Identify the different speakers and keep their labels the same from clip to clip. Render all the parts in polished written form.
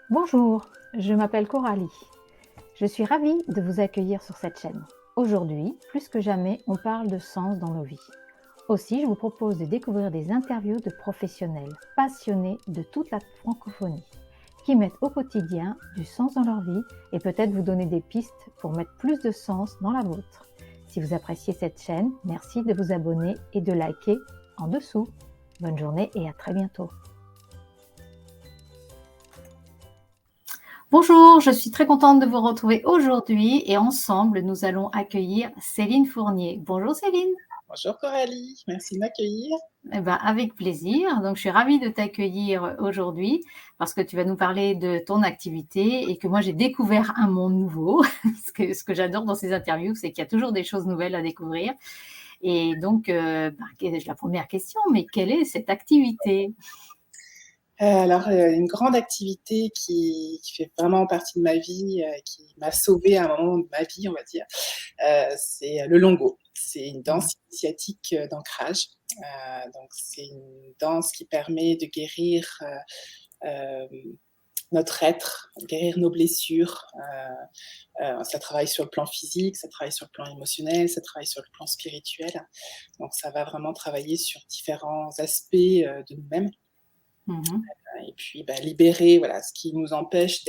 Speaker 1: Bonjour, je m'appelle Coralie. Je suis ravie de vous accueillir sur cette chaîne. Aujourd'hui, plus que jamais, on parle de sens dans nos vies. Aussi, je vous propose de découvrir des interviews de professionnels passionnés de toute la francophonie qui mettent au quotidien du sens dans leur vie et peut-être vous donner des pistes pour mettre plus de sens dans la vôtre. Si vous appréciez cette chaîne, merci de vous abonner et de liker en dessous. Bonne journée et à très bientôt. Bonjour, je suis très contente de vous retrouver aujourd'hui et ensemble, nous allons accueillir Céline Fournier. Bonjour Céline.
Speaker 2: Bonjour Coralie, merci de m'accueillir.
Speaker 1: Avec plaisir. Donc, je suis ravie de t'accueillir aujourd'hui parce que tu vas nous parler de ton activité et que moi, j'ai découvert un monde nouveau. Ce que j'adore dans ces interviews, c'est qu'il y a toujours des choses nouvelles à découvrir. Et donc, la première question, mais quelle est cette activité?
Speaker 2: Une grande activité qui fait vraiment partie de ma vie, qui m'a sauvée à un moment de ma vie, on va dire, c'est le Longo. C'est une danse initiatique d'ancrage. Donc c'est une danse qui permet de guérir notre être, guérir nos blessures. Ça travaille sur le plan physique, ça travaille sur le plan émotionnel, ça travaille sur le plan spirituel. Donc ça va vraiment travailler sur différents aspects de nous-mêmes. Et puis libérer voilà, ce qui nous empêche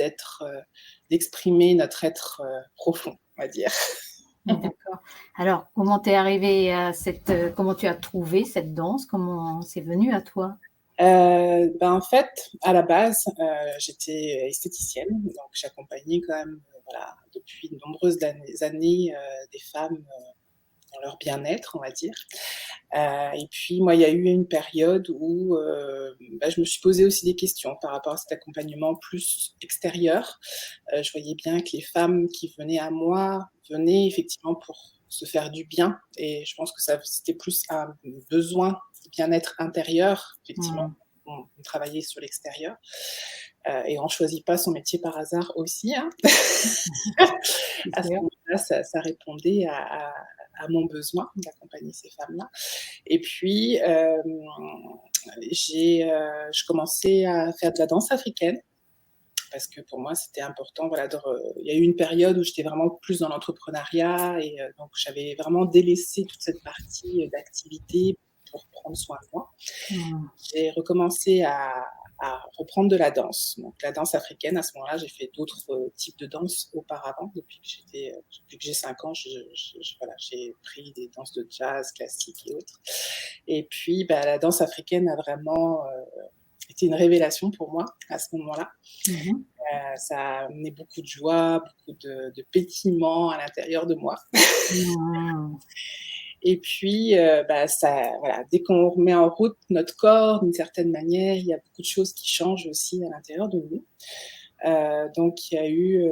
Speaker 2: d'exprimer notre être profond, on va dire.
Speaker 1: D'accord. Alors, comment t'es arrivée à comment tu as trouvé cette danse? Comment c'est venu à toi?
Speaker 2: En fait, à la base, j'étais esthéticienne, donc j'accompagnais quand même, voilà, depuis de nombreuses années, des femmes dans leur bien-être, on va dire. Et puis moi, il y a eu une période où je me suis posé aussi des questions par rapport à cet accompagnement plus extérieur. Je voyais bien que les femmes qui venaient à moi venaient effectivement pour se faire du bien, et je pense que c'était plus un besoin de bien-être intérieur, effectivement.
Speaker 1: Mmh.
Speaker 2: On travaillait sur l'extérieur, et on ne choisit pas son métier par hasard aussi, hein.
Speaker 1: C'est
Speaker 2: À ce
Speaker 1: sûr.
Speaker 2: moment-là, ça répondait à mon besoin d'accompagner ces femmes-là. Et puis, je commençais à faire de la danse africaine parce que pour moi, c'était important. Voilà, il y a eu une période où j'étais vraiment plus dans l'entrepreneuriat, et donc j'avais vraiment délaissé toute cette partie d'activité pour prendre soin de moi.
Speaker 1: Mmh.
Speaker 2: J'ai recommencé à reprendre de la danse. Donc la danse africaine, à ce moment-là, j'ai fait d'autres types de danse auparavant. Depuis que j'ai 5 ans, voilà, j'ai pris des danses de jazz, classique et autres. Et puis, la danse africaine a vraiment été une révélation pour moi à ce moment-là.
Speaker 1: Mmh.
Speaker 2: Ça a amené beaucoup de joie, beaucoup de pétillement à l'intérieur de moi.
Speaker 1: Mmh.
Speaker 2: Et puis, voilà, dès qu'on remet en route notre corps d'une certaine manière, il y a beaucoup de choses qui changent aussi à l'intérieur de nous. Donc il y a eu,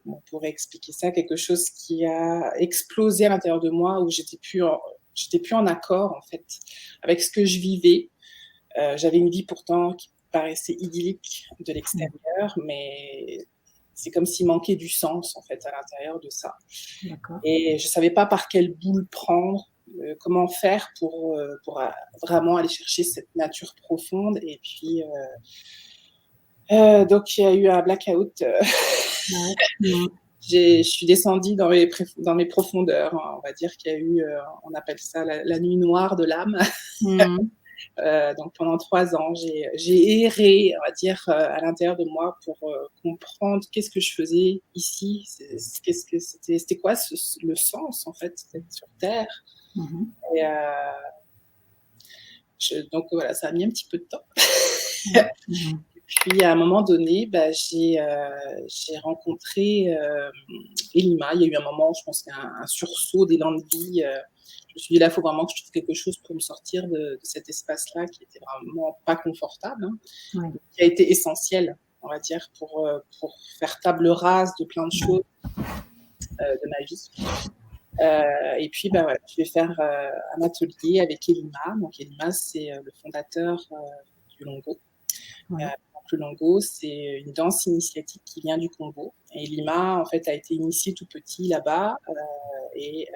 Speaker 2: on pourrait expliquer ça, quelque chose qui a explosé à l'intérieur de moi, où j'étais plus en accord, en fait, avec ce que je vivais. J'avais une vie pourtant qui paraissait idyllique de
Speaker 1: Mmh.
Speaker 2: l'extérieur, mais c'est comme s'il manquait du sens, en fait, à l'intérieur de ça.
Speaker 1: D'accord.
Speaker 2: Et je savais pas par quelle boule prendre, comment faire pour vraiment aller chercher cette nature profonde. Et puis, donc il y a eu un blackout.
Speaker 1: Ouais. Mmh.
Speaker 2: Je suis descendue dans mes profondeurs, hein. On va dire qu'il y a eu, on appelle ça la nuit noire de l'âme.
Speaker 1: Mmh.
Speaker 2: Donc pendant 3 ans, j'ai erré, on va dire, à l'intérieur de moi pour comprendre qu'est-ce que je faisais ici, qu'est-ce que c'était quoi le sens, en fait, d'être sur terre.
Speaker 1: Mmh.
Speaker 2: Et donc voilà, ça a mis un petit peu de temps.
Speaker 1: Ouais. Mmh.
Speaker 2: Puis à un moment donné, j'ai rencontré Elima. Il y a eu un moment, je pense qu'il y a un sursaut d'élan de vie. Je me suis dit: «Là, il faut vraiment que je trouve quelque chose pour me sortir de cet espace-là qui était vraiment pas confortable», hein,
Speaker 1: Ouais.
Speaker 2: qui a été essentiel, on va dire, pour faire table rase de plein de choses de ma vie. Et puis, voilà, je vais faire un atelier avec Elima. Donc Elima, c'est le fondateur du Longo.
Speaker 1: Ouais.
Speaker 2: Donc le Longo, c'est une danse initiatique qui vient du Congo. Et Lima, en fait, a été initié tout petit là-bas. Et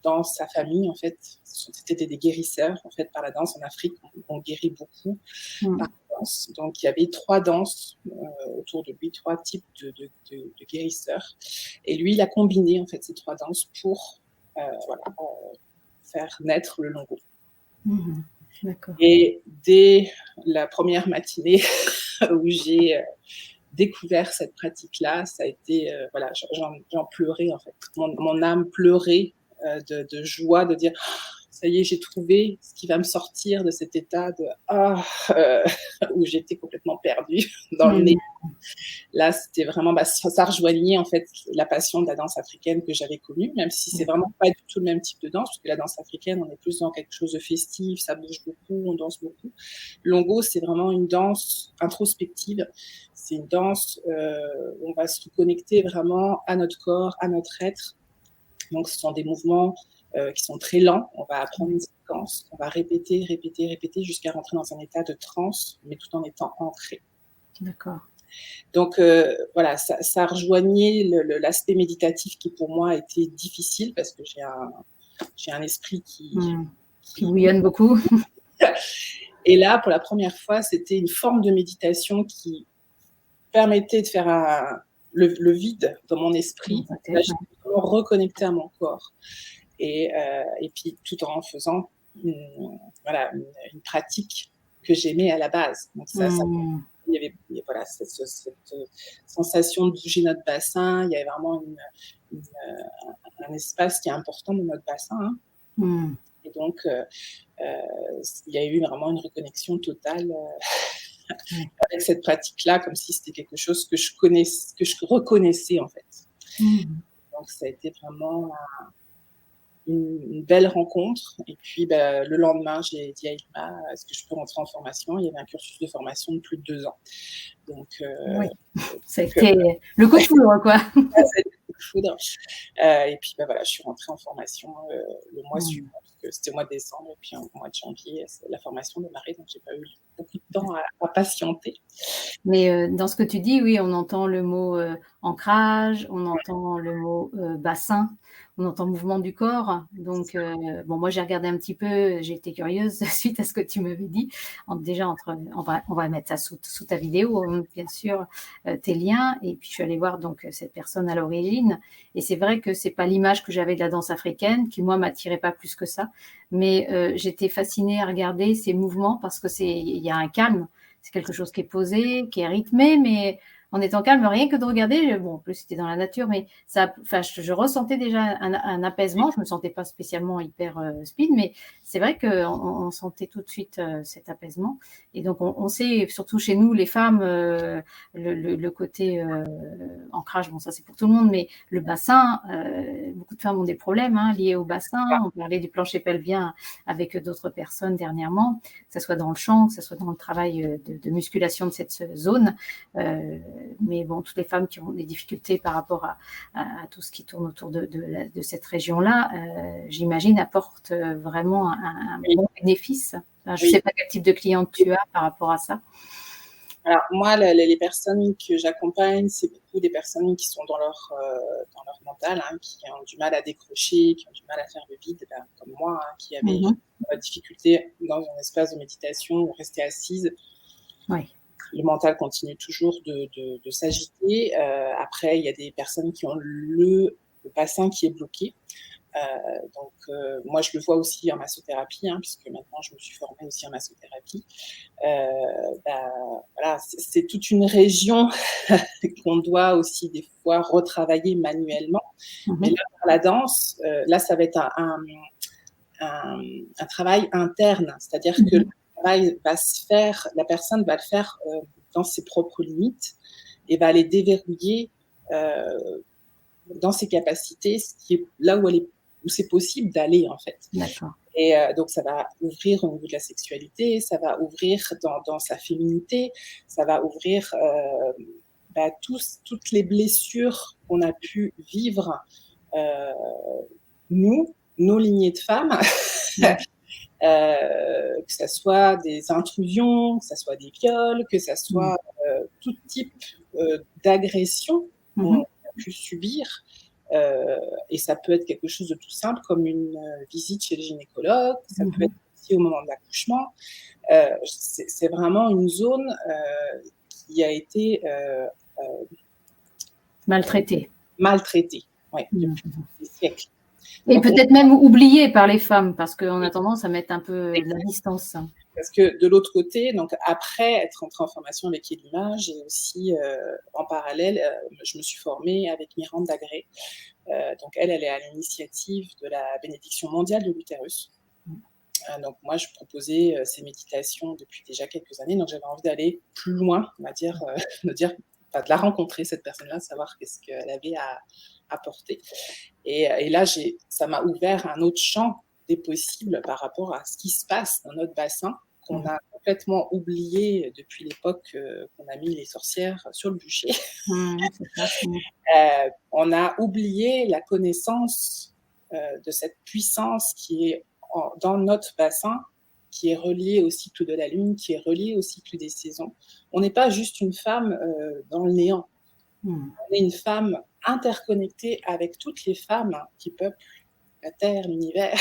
Speaker 2: dans sa famille, en fait, c'était des guérisseurs. En fait, par la danse en Afrique, on guérit beaucoup
Speaker 1: Mmh.
Speaker 2: par danse. Donc, il y avait 3 danses autour de lui, 3 types de guérisseurs. Et lui, il a combiné en fait ces 3 danses pour voilà, faire naître le Longo.
Speaker 1: Mmh. D'accord.
Speaker 2: Et dès la première matinée où j'ai découvert cette pratique-là, ça a été, voilà, j'en pleurais en fait. Mon âme pleurait de joie, de dire ça y est, j'ai trouvé ce qui va me sortir de cet état de où j'étais complètement perdue dans le nez.
Speaker 1: Mmh.
Speaker 2: Là, c'était vraiment, ça rejoignait en fait la passion de la danse africaine que j'avais connue, même si c'est
Speaker 1: D'accord.
Speaker 2: vraiment pas du tout le même type de danse, parce que la danse africaine, on est plus dans quelque chose de festif, ça bouge beaucoup, on danse beaucoup. Longo, c'est vraiment une danse introspective. C'est une danse où on va se connecter vraiment à notre corps, à notre être. Donc, ce sont des mouvements qui sont très lents. On va apprendre une séquence, on va répéter, répéter, répéter jusqu'à rentrer dans un état de transe, mais tout en étant ancré.
Speaker 1: D'accord.
Speaker 2: Donc voilà, ça rejoignait l'aspect méditatif qui pour moi était difficile parce que j'ai un esprit
Speaker 1: Qui bouillonne beaucoup.
Speaker 2: Et là, pour la première fois, c'était une forme de méditation qui permettait de faire le vide dans mon esprit. Là, je suis vraiment reconnectée à mon corps. Et puis tout en faisant voilà, une pratique que j'aimais à la base. Donc ça il y avait voilà, cette sensation de bouger notre bassin. Il y avait vraiment un espace qui est important dans notre bassin. Hein. Et donc, il y a eu vraiment une reconnexion totale avec cette pratique-là, comme si c'était quelque chose que je reconnaissais en fait. Donc, ça a été vraiment une belle rencontre. Et puis, le lendemain, j'ai dit à Ilma, est-ce que je peux rentrer en formation? Il y avait un cursus de formation de plus de 2 ans. Donc,
Speaker 1: oui, ça a été le coup de foudre, quoi.
Speaker 2: Ça a été le coup de foudre. Et puis, voilà, je suis rentrée en formation le mois suivant, parce que c'était au mois de décembre, et puis au mois de janvier, la formation démarrait, donc j'ai pas eu beaucoup de temps à patienter.
Speaker 1: Mais dans ce que tu dis, oui, on entend le mot ancrage, on entend le mot bassin, on entend mouvement du corps. Donc, bon, moi, j'ai regardé un petit peu, j'ai été curieuse suite à ce que tu m'avais dit. Déjà, on va mettre ça sous ta vidéo, bien sûr, tes liens. Et puis, je suis allée voir donc cette personne à l'origine. Et c'est vrai que c'est pas l'image que j'avais de la danse africaine, qui, moi, m'attirait pas plus que ça. Mais j'étais fascinée à regarder ces mouvements parce que il y a un calme. C'est quelque chose qui est posé, qui est rythmé, mais en étant calme, rien que de regarder, bon, en plus c'était dans la nature, mais ça, enfin, je ressentais déjà un apaisement. Je me sentais pas spécialement hyper speed, mais c'est vrai qu'on sentait tout de suite cet apaisement. Et donc on sait, surtout chez nous, les femmes, le côté ancrage, bon ça c'est pour tout le monde, mais le bassin, beaucoup de femmes ont des problèmes liés au bassin. On parlait du plancher pelvien avec d'autres personnes dernièrement, que ce soit dans le chant, que ce soit dans le travail de musculation de cette zone. Mais bon, toutes les femmes qui ont des difficultés par rapport à tout ce qui tourne autour de cette région-là, j'imagine, apportent vraiment un bon bénéfice. Enfin, je ne sais pas quel type de cliente tu as par rapport à ça.
Speaker 2: Alors moi, les personnes que j'accompagne, c'est beaucoup des personnes qui sont dans leur mental, qui ont du mal à décrocher, qui ont du mal à faire le vide, comme moi, qui avaient une difficulté dans un espace de méditation ou rester assise.
Speaker 1: Oui.
Speaker 2: Le mental continue toujours de s'agiter. Après, il y a des personnes qui ont le bassin qui est bloqué. Donc, moi, je le vois aussi en massothérapie, puisque maintenant, je me suis formée aussi en massothérapie. Voilà, c'est toute une région qu'on doit aussi des fois retravailler manuellement. Mais là, par la danse, là, ça va être un travail interne, c'est-à-dire que le travail va se faire, la personne va le faire dans ses propres limites et va aller déverrouiller dans ses capacités, ce qui est là où c'est possible d'aller en fait.
Speaker 1: D'accord.
Speaker 2: Et donc ça va ouvrir au niveau de la sexualité, ça va ouvrir dans sa féminité, ça va ouvrir toutes les blessures qu'on a pu vivre, nos lignées de femmes, que ça soit des intrusions, que ça soit des viols, que ça soit tout type d'agression qu'on a pu subir. Et ça peut être quelque chose de tout simple comme une visite chez le gynécologue, ça peut être aussi au moment de l'accouchement. C'est vraiment une zone qui a été
Speaker 1: Maltraitée.
Speaker 2: maltraitée, ouais, depuis des siècles.
Speaker 1: Et
Speaker 2: Donc,
Speaker 1: peut-être même oubliée par les femmes, parce qu'on a tendance à mettre un peu de la distance.
Speaker 2: parce que de l'autre côté, donc après être entrée en formation avec Elima, j'ai aussi, en parallèle, je me suis formée avec Miranda Gray. Donc elle est à l'initiative de la bénédiction mondiale de l'utérus. Donc moi, je proposais ces méditations depuis déjà quelques années, donc j'avais envie d'aller plus loin, on va dire, de la rencontrer, cette personne-là, savoir qu'est-ce qu'elle avait à apporter. Et là, ça m'a ouvert un autre champ des possibles par rapport à ce qui se passe dans notre bassin, qu'on a complètement oublié depuis l'époque qu'on a mis les sorcières sur le bûcher. On a oublié la connaissance de cette puissance qui est dans notre bassin, qui est reliée au cycle de la lune, qui est reliée au cycle des saisons. On n'est pas juste une femme dans le néant. On est une femme interconnectée avec toutes les femmes qui peuplent la Terre, l'univers,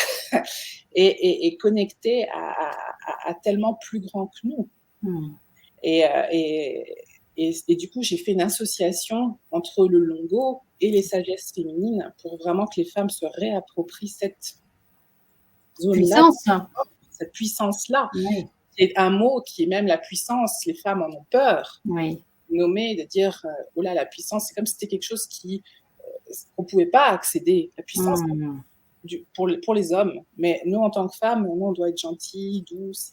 Speaker 2: et connectée à tellement plus grand que nous. Et du coup, j'ai fait une association entre le Longo et les sagesses féminines pour vraiment que les femmes se réapproprient cette zone-là, cette puissance-là.
Speaker 1: Oui.
Speaker 2: C'est un mot qui est même la puissance. Les femmes en ont peur.
Speaker 1: Oui.
Speaker 2: Nommer, de dire oh là, la puissance, c'est comme si c'était quelque chose qu'on ne pouvait pas accéder. La puissance pour les hommes. Mais nous, en tant que femmes, nous, on doit être gentille, douce.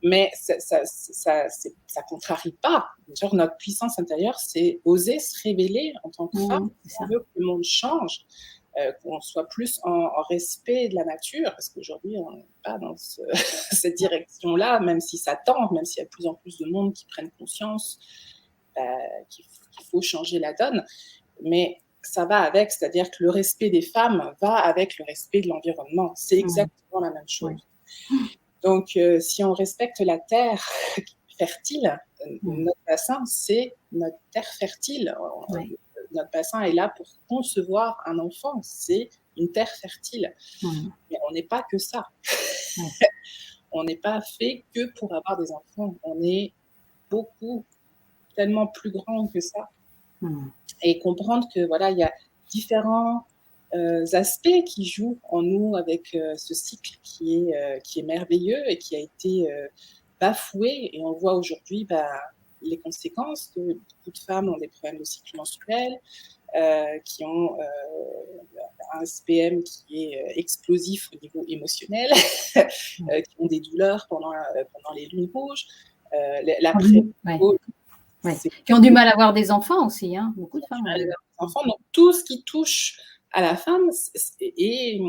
Speaker 2: Mais ça ne contrarie pas. Genre, notre puissance intérieure, c'est oser se révéler en tant que femme. On veut que le monde change. Qu'on soit plus en respect de la nature, parce qu'aujourd'hui, on n'est pas dans cette direction-là, même si ça tend, même s'il y a de plus en plus de monde qui prennent conscience qu'il faut changer la donne. Mais ça va avec, c'est-à-dire que le respect des femmes va avec le respect de l'environnement. C'est exactement la même chose. Donc, si on respecte la terre fertile, notre bassin, c'est notre terre fertile. Notre bassin est là pour concevoir un enfant, c'est une terre fertile. Mais on n'est pas que ça. On n'est pas fait que pour avoir des enfants. On est tellement plus grand que ça. Et comprendre que voilà, il y a différents aspects qui jouent en nous avec ce cycle qui est merveilleux et qui a été bafoué. Et on voit aujourd'hui les conséquences que beaucoup de femmes ont des problèmes de cycle menstruel, qui ont un SPM qui est explosif au niveau émotionnel, qui ont des douleurs pendant les lunes rouges,
Speaker 1: qui ont du mal à avoir des enfants aussi, hein. Beaucoup de femmes.
Speaker 2: Enfants, donc tout ce qui touche à la femme, et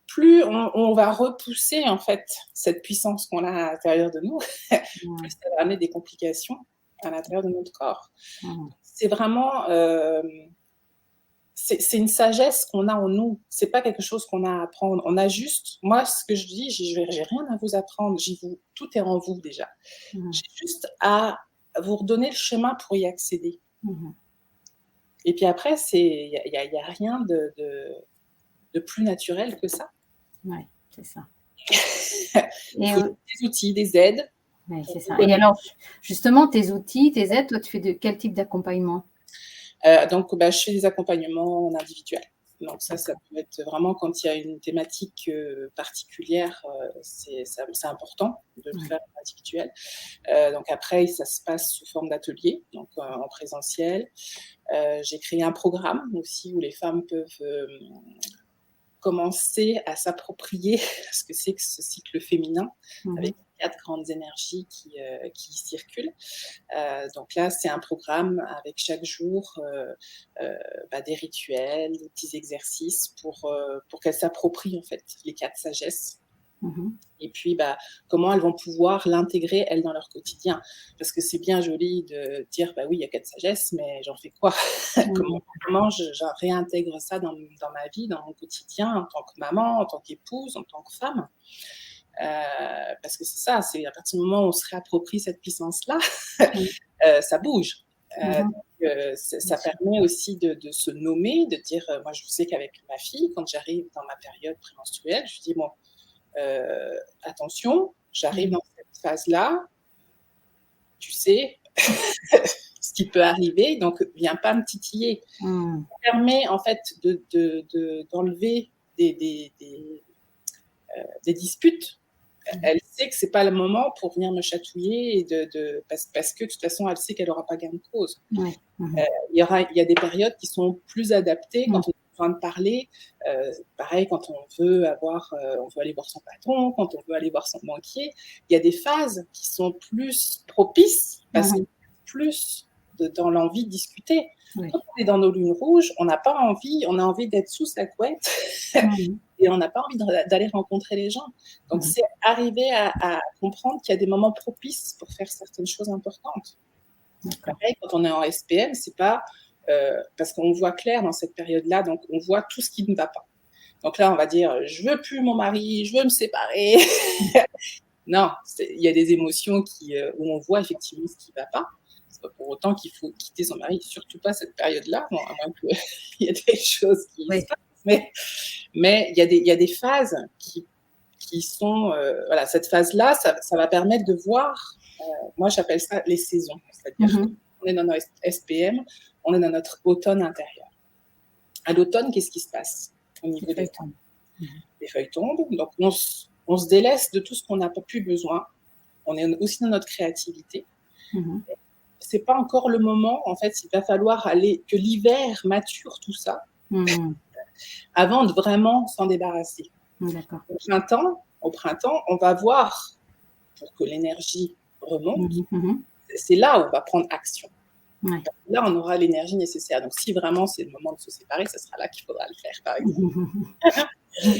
Speaker 2: plus on va repousser en fait cette puissance qu'on a à l'intérieur de nous, plus ça va amener des complications à l'intérieur de notre corps. C'est vraiment c'est une sagesse qu'on a en nous. C'est pas quelque chose qu'on a à apprendre. On a juste, moi, ce que je dis, j'ai rien à vous apprendre. Tout est en vous déjà. J'ai juste à vous redonner le chemin pour y accéder. Et puis après, il y a rien de plus naturel que ça.
Speaker 1: Ouais, c'est ça.
Speaker 2: Il faut des outils, des aides.
Speaker 1: Ouais, c'est ça. Et alors, justement, tes outils, tes aides, toi, tu fais de quel type d'accompagnement?
Speaker 2: Donc, je fais des accompagnements en individuel. Donc ça peut être vraiment quand il y a une thématique particulière, c'est important de le faire en individuel. Donc après, ça se passe sous forme d'atelier, donc en présentiel. J'ai créé un programme aussi où les femmes peuvent commencer à s'approprier ce que c'est que ce cycle féminin, avec 4 grandes énergies qui circulent. Donc là, c'est un programme avec chaque jour des rituels, des petits exercices pour qu'elles s'approprient en fait les 4 sagesses. Et puis, comment elles vont pouvoir l'intégrer, elles, dans leur quotidien. Parce que c'est bien joli de dire, oui, il y a 4 sagesses, mais j'en fais quoi? Comment je réintègre ça dans ma vie, dans mon quotidien, en tant que maman, en tant qu'épouse, en tant que femme? Parce que c'est ça, c'est à partir du moment où on se réapproprie cette puissance-là, ça bouge.
Speaker 1: Mhm.
Speaker 2: Ça permet aussi de se nommer, de dire, moi je sais qu'avec ma fille, quand j'arrive dans ma période prémenstruelle, je lui dis, bon, attention, j'arrive
Speaker 1: Mhm.
Speaker 2: dans cette phase-là, tu sais ce qui peut arriver, donc viens pas me titiller.
Speaker 1: Mhm.
Speaker 2: Ça permet en fait d'enlever des disputes. Elle sait que c'est pas le moment pour venir me chatouiller parce que de toute façon elle sait qu'elle aura pas gain de cause.
Speaker 1: Ouais. Mhm.
Speaker 2: Il y a des périodes qui sont plus adaptées quand
Speaker 1: Mhm.
Speaker 2: on a besoin de parler. Pareil, quand on veut on veut aller voir son patron, quand on veut aller voir son banquier, il y a des phases qui sont plus propices parce que
Speaker 1: Mhm.
Speaker 2: plus dans l'envie de discuter.
Speaker 1: Oui.
Speaker 2: Quand on est dans nos lunes rouges, on n'a pas envie, on a envie d'être sous sa couette
Speaker 1: Mhm.
Speaker 2: et on n'a pas envie d'aller rencontrer les gens. Donc
Speaker 1: Mhm.
Speaker 2: c'est arriver à comprendre qu'il y a des moments propices pour faire certaines choses importantes.
Speaker 1: D'accord.
Speaker 2: Pareil, quand on est en SPM, c'est pas parce qu'on voit clair dans cette période-là, donc on voit tout ce qui ne va pas. Donc là, on va dire, je veux plus mon mari, je veux me séparer. Non, il y a des émotions où on voit effectivement ce qui ne va pas. C'est pas pour autant qu'il faut quitter son mari, surtout pas cette période-là, bon, à moins qu'il y ait des choses qui se
Speaker 1: Oui.
Speaker 2: passent. Mais il y a des phases qui sont, voilà, cette phase-là, ça va permettre de voir, moi j'appelle ça les saisons, c'est-à-dire
Speaker 1: Mhm.
Speaker 2: qu'on est dans notre SPM, on est dans notre automne intérieur. À l'automne, qu'est-ce qui se passe au
Speaker 1: Les
Speaker 2: niveau des
Speaker 1: feuilles
Speaker 2: arbres?
Speaker 1: tombent. Mhm.
Speaker 2: Les feuilles tombent, donc on se délaisse de tout ce qu'on n'a pas plus besoin. On est aussi dans notre créativité.
Speaker 1: Mhm.
Speaker 2: C'est pas encore le moment, en fait, il va falloir que l'hiver mature tout ça
Speaker 1: Mhm.
Speaker 2: avant de vraiment s'en débarrasser.
Speaker 1: D'accord.
Speaker 2: Au printemps, on va voir, pour que l'énergie remonte,
Speaker 1: Mhm. Mhm.
Speaker 2: c'est là où on va prendre action.
Speaker 1: Ouais.
Speaker 2: Là, on aura l'énergie nécessaire. Donc, si vraiment c'est le moment de se séparer, ce sera là qu'il faudra le faire, par exemple.
Speaker 1: Mhm.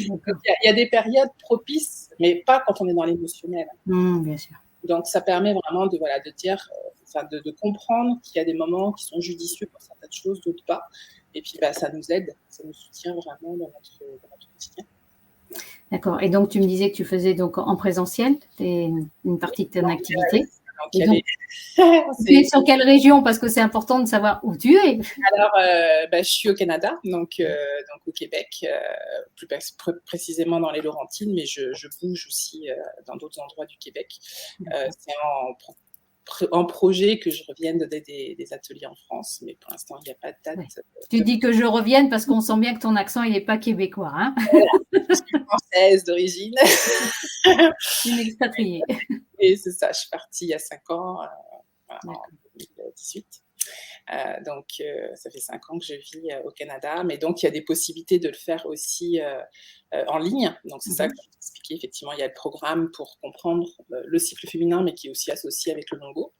Speaker 2: Donc,
Speaker 1: D'accord.
Speaker 2: il y a des périodes propices, mais pas quand on est dans l'émotionnel.
Speaker 1: Mhm, bien sûr.
Speaker 2: Donc, ça permet vraiment de dire, de comprendre qu'il y a des moments qui sont judicieux pour certaines choses, d'autres pas. Et puis, bah, ça nous aide, ça nous soutient vraiment dans notre quotidien.
Speaker 1: D'accord. Et donc, tu me disais que tu faisais donc en présentiel une partie de ton
Speaker 2: Donc,
Speaker 1: activité.
Speaker 2: donc, il
Speaker 1: Et
Speaker 2: y a
Speaker 1: donc,
Speaker 2: des...
Speaker 1: tu es sur quelle région? Parce que c'est important de savoir où tu es.
Speaker 2: Alors, bah, je suis au Canada, donc au Québec, plus précisément dans les Laurentines, mais je bouge aussi dans d'autres endroits du Québec. C'est en projet que je revienne donner des ateliers en France, mais pour l'instant, il n'y a pas de date.
Speaker 1: Ouais. Tu dis que je revienne parce qu'on sent bien que ton accent, il n'est pas québécois. Hein.
Speaker 2: Voilà, je suis française d'origine.
Speaker 1: Une expatriée.
Speaker 2: Et c'est ça, je suis partie il y a 5 ans, en
Speaker 1: D'accord.
Speaker 2: 2018. Ça fait 5 ans que je vis au Canada, mais donc il y a des possibilités de le faire aussi en ligne. Donc c'est ça que je vais t'expliquer. Effectivement, il y a le programme pour comprendre le cycle féminin, mais qui est aussi associé avec le Longo.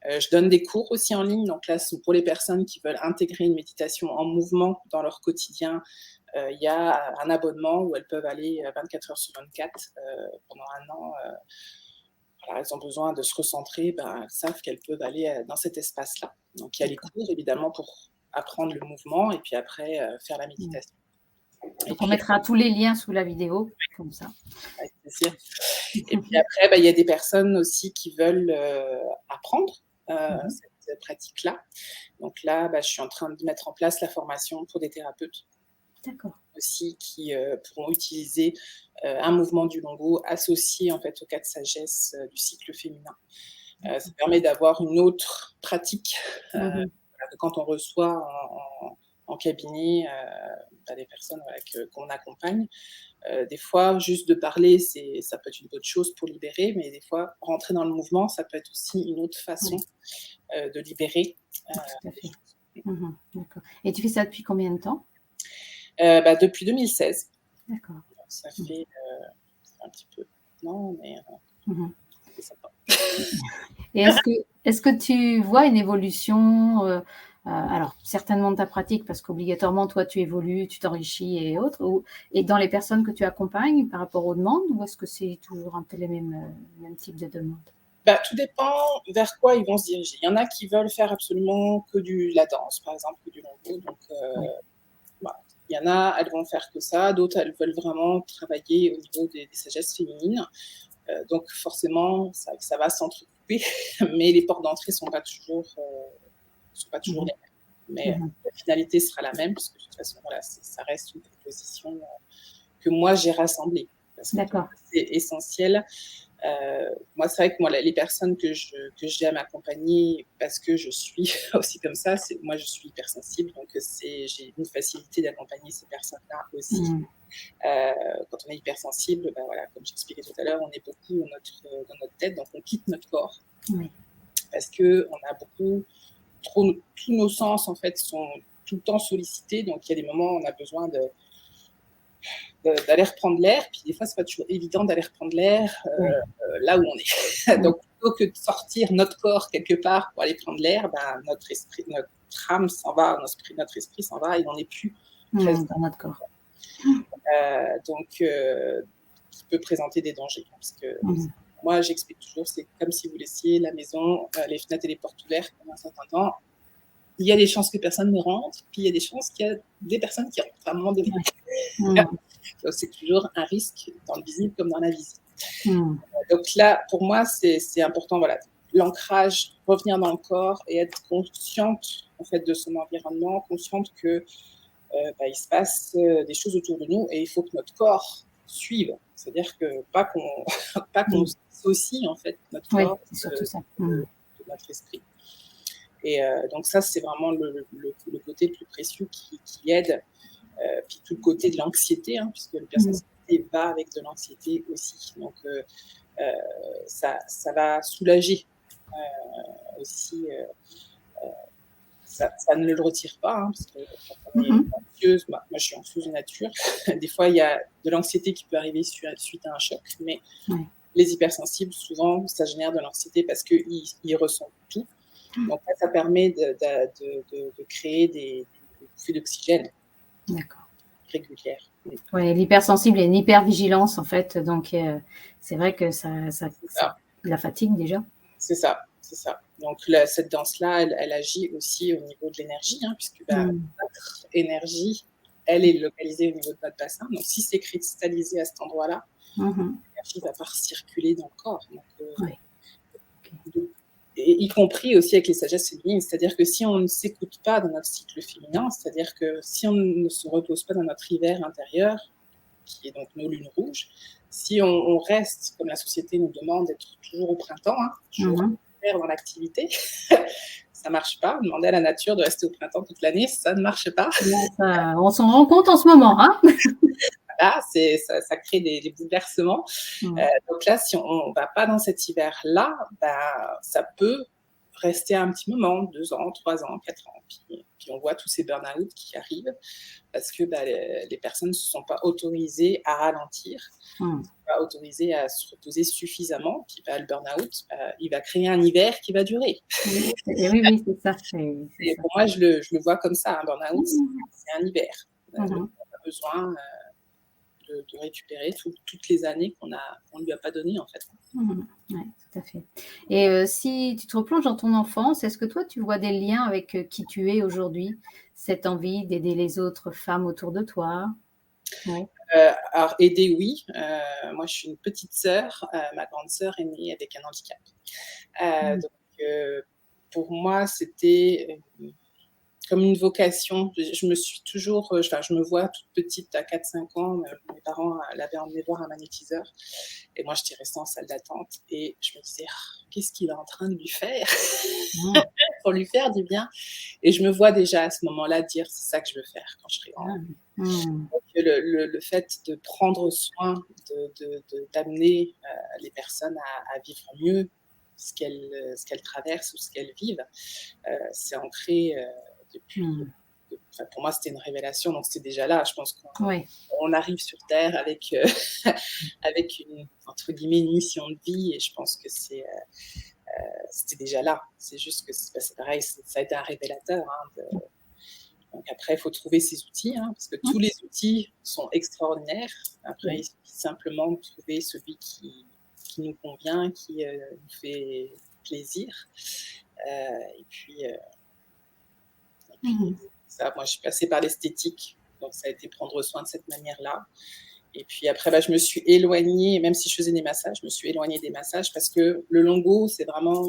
Speaker 2: Je donne des cours aussi en ligne. Donc là, c'est pour les personnes qui veulent intégrer une méditation en mouvement dans leur quotidien. Il y a un abonnement où elles peuvent aller 24 heures sur 24 pendant un an. Voilà, elles ont besoin de se recentrer, ben, elles savent qu'elles peuvent aller dans cet espace-là. Donc il y a les cours évidemment pour apprendre le mouvement et puis après faire la méditation. Et
Speaker 1: Donc, on
Speaker 2: puis,
Speaker 1: mettra tous les liens sous la vidéo, comme ça.
Speaker 2: avec plaisir. Et puis après, il y a des personnes aussi qui veulent apprendre cette pratique-là. Donc là, je suis en train de mettre en place la formation pour des thérapeutes.
Speaker 1: D'accord.
Speaker 2: Aussi qui pourront utiliser un mouvement du Longo associé en fait au cas de sagesse du cycle féminin. Ça permet d'avoir une autre pratique que quand on reçoit en cabinet des personnes qu'on accompagne. Des fois, juste de parler, ça peut être une bonne chose pour libérer, mais des fois, rentrer dans le mouvement, ça peut être aussi une autre façon de libérer.
Speaker 1: Tout à fait. D'accord. Et tu fais ça depuis combien de temps?
Speaker 2: Depuis 2016.
Speaker 1: D'accord.
Speaker 2: Ça fait un petit peu. Non, mais c'est sympa.
Speaker 1: Et est-ce que tu vois une évolution alors, certainement de ta pratique, parce qu'obligatoirement, toi, tu évolues, tu t'enrichis et autres, et dans les personnes que tu accompagnes par rapport aux demandes, ou est-ce que c'est toujours un peu les mêmes types de demandes?
Speaker 2: Tout dépend vers quoi ils vont se diriger. Il y en a qui veulent faire absolument que la danse, par exemple, que du Longo. Donc, il y en a, elles vont faire que ça. D'autres, elles veulent vraiment travailler au niveau des sagesses féminines. Donc, forcément, ça va s'entrecouper, mais les portes d'entrée ne sont pas toujours ne sont pas toujours les mêmes. Mais
Speaker 1: Mhm.
Speaker 2: la finalité sera la même, puisque de toute façon, voilà, ça reste une proposition que moi, j'ai rassemblée. Parce que
Speaker 1: D'accord.
Speaker 2: c'est essentiel. Moi, c'est vrai que moi, les personnes que j'aime accompagner, parce que je suis aussi comme ça, moi, je suis hypersensible, donc j'ai une facilité d'accompagner ces personnes-là aussi.
Speaker 1: Mhm.
Speaker 2: Quand on est hypersensible, ben voilà, comme j'expliquais tout à l'heure, on est beaucoup dans notre tête, donc on quitte notre corps.
Speaker 1: Oui.
Speaker 2: Parce qu'on a tous nos sens, en fait, sont tout le temps sollicités, donc il y a des moments où on a besoin d'aller reprendre l'air, puis des fois, c'est pas toujours évident d'aller reprendre l'air
Speaker 1: Oui.
Speaker 2: là où on est. Donc, plutôt que de sortir notre corps quelque part pour aller prendre l'air, ben, notre âme s'en va, notre esprit s'en va et on n'est plus présent
Speaker 1: dans notre corps.
Speaker 2: donc, qui peut présenter des dangers. Parce que moi, j'explique toujours, c'est comme si vous laissiez la maison, les fenêtres et les portes ouvertes pendant un certain temps. Il y a des chances que personne ne rentre, puis il y a des chances qu'il y a des personnes qui rentrent à un moment donné. Donc, c'est toujours un risque dans le visible comme dans l'invisible. Donc là, pour moi, c'est important, voilà, l'ancrage, revenir dans le corps et être consciente en fait de son environnement, consciente que il se passe des choses autour de nous et il faut que notre corps suive. C'est-à-dire que pas qu'on dissocie en fait notre corps de notre esprit. Et donc ça, c'est vraiment le côté le plus précieux qui aide. Puis tout le côté de l'anxiété, hein, puisque l'hypersensibilité va avec de l'anxiété aussi. Donc ça va soulager aussi. Ça ne le retire pas, hein, parce que quand on est anxieuse, moi je suis anxieuse de nature, des fois il y a de l'anxiété qui peut arriver suite à un choc, mais les hypersensibles, souvent, ça génère de l'anxiété parce qu'ils ressentent tout. Donc là, ça permet de créer des bouffées d'oxygène régulières.
Speaker 1: Ouais, l'hypersensible et une hypervigilance, en fait, donc c'est vrai que ça la fatigue déjà.
Speaker 2: C'est ça. Donc cette danse-là, elle agit aussi au niveau de l'énergie, hein, puisque notre énergie, elle est localisée au niveau de notre bassin. Donc si c'est cristallisé à cet endroit-là, l'énergie va pas circuler dans le corps. Donc, et y compris aussi avec les sagesses féminines, c'est-à-dire que si on ne s'écoute pas dans notre cycle féminin, c'est-à-dire que si on ne se repose pas dans notre hiver intérieur, qui est donc nos lunes rouges, si on reste, comme la société nous demande, d'être toujours au printemps, hein, toujours dans l'activité, ça marche pas. Demander à la nature de rester au printemps toute l'année, ça ne marche pas.
Speaker 1: On s'en rend compte en ce moment, hein.
Speaker 2: Voilà, ça crée des bouleversements. Donc là, si on ne va pas dans cet hiver-là, ça peut rester un petit moment, 2 ans, 3 ans, 4 ans. Puis on voit tous ces burn-out qui arrivent parce que les personnes ne se sont pas autorisées à ralentir, ne sont pas autorisées à se reposer suffisamment. Puis le burn-out, il va créer un hiver qui va durer.
Speaker 1: Oui, c'est ça.
Speaker 2: Et pour moi, je le vois comme ça. Un burn-out, c'est un hiver. On a besoin de récupérer toutes les années qu'on ne lui a pas données, en fait.
Speaker 1: Oui, tout à fait. Et si tu te replonges dans ton enfance, est-ce que toi, tu vois des liens avec qui tu es aujourd'hui? Cette envie d'aider les autres femmes autour de toi?
Speaker 2: Alors, aider, oui. Moi, je suis une petite sœur. Ma grande sœur est née avec un handicap. Donc, pour moi, c'était comme une vocation. Je me suis toujours, je me vois toute petite à 4-5 ans, mes parents l'avaient emmenée voir un magnétiseur et moi j'étais restée en salle d'attente et je me disais qu'est-ce qu'il est en train de lui faire pour lui faire du bien, et je me vois déjà à ce moment-là dire c'est ça que je veux faire quand je serai grande. Donc, le fait de prendre soin, d'amener les personnes à vivre mieux ce qu'elles traversent ou ce qu'elles vivent, c'est ancré depuis. Pour moi, c'était une révélation, donc c'était déjà là. Je pense qu'on arrive sur Terre avec, avec une, entre guillemets, une mission de vie, et je pense que c'était déjà là. C'est juste que c'est pareil, ça a été un révélateur. Hein, donc après, il faut trouver ses outils, hein, parce que tous les outils sont extraordinaires. Après, il suffit simplement de trouver celui qui nous convient, qui nous fait plaisir. Et puis ça, moi, je suis passée par l'esthétique, donc ça a été prendre soin de cette manière-là. Et puis après, je me suis éloignée, même si je faisais des massages, je me suis éloignée des massages parce que le longo, c'est vraiment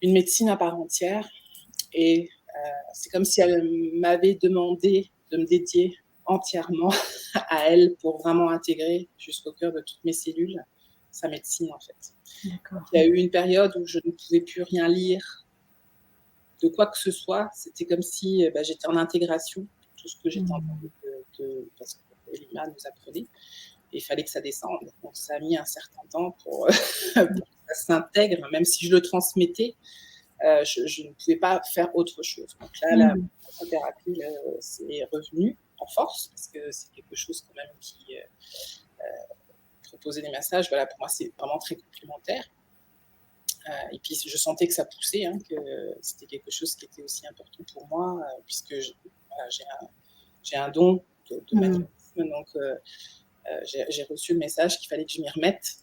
Speaker 2: une médecine à part entière. et c'est comme si elle m'avait demandé de me dédier entièrement à elle pour vraiment intégrer jusqu'au cœur de toutes mes cellules sa médecine, en fait.
Speaker 1: D'accord.
Speaker 2: Il y a eu une période où je ne pouvais plus rien lire de quoi que ce soit. C'était comme si j'étais en intégration, tout ce que j'étais en train parce que Lima nous apprenait, et il fallait que ça descende. Donc ça a mis un certain temps pour, pour que ça s'intègre, même si je le transmettais. Je ne pouvais pas faire autre chose. Donc là, la thérapie c'est revenu en force, parce que c'est quelque chose quand même qui proposer des massages, voilà, pour moi c'est vraiment très complémentaire. Et puis je sentais que ça poussait, hein, que c'était quelque chose qui était aussi important pour moi, puisque voilà, j'ai un don de magnétisme, donc j'ai reçu le message qu'il fallait que je m'y remette,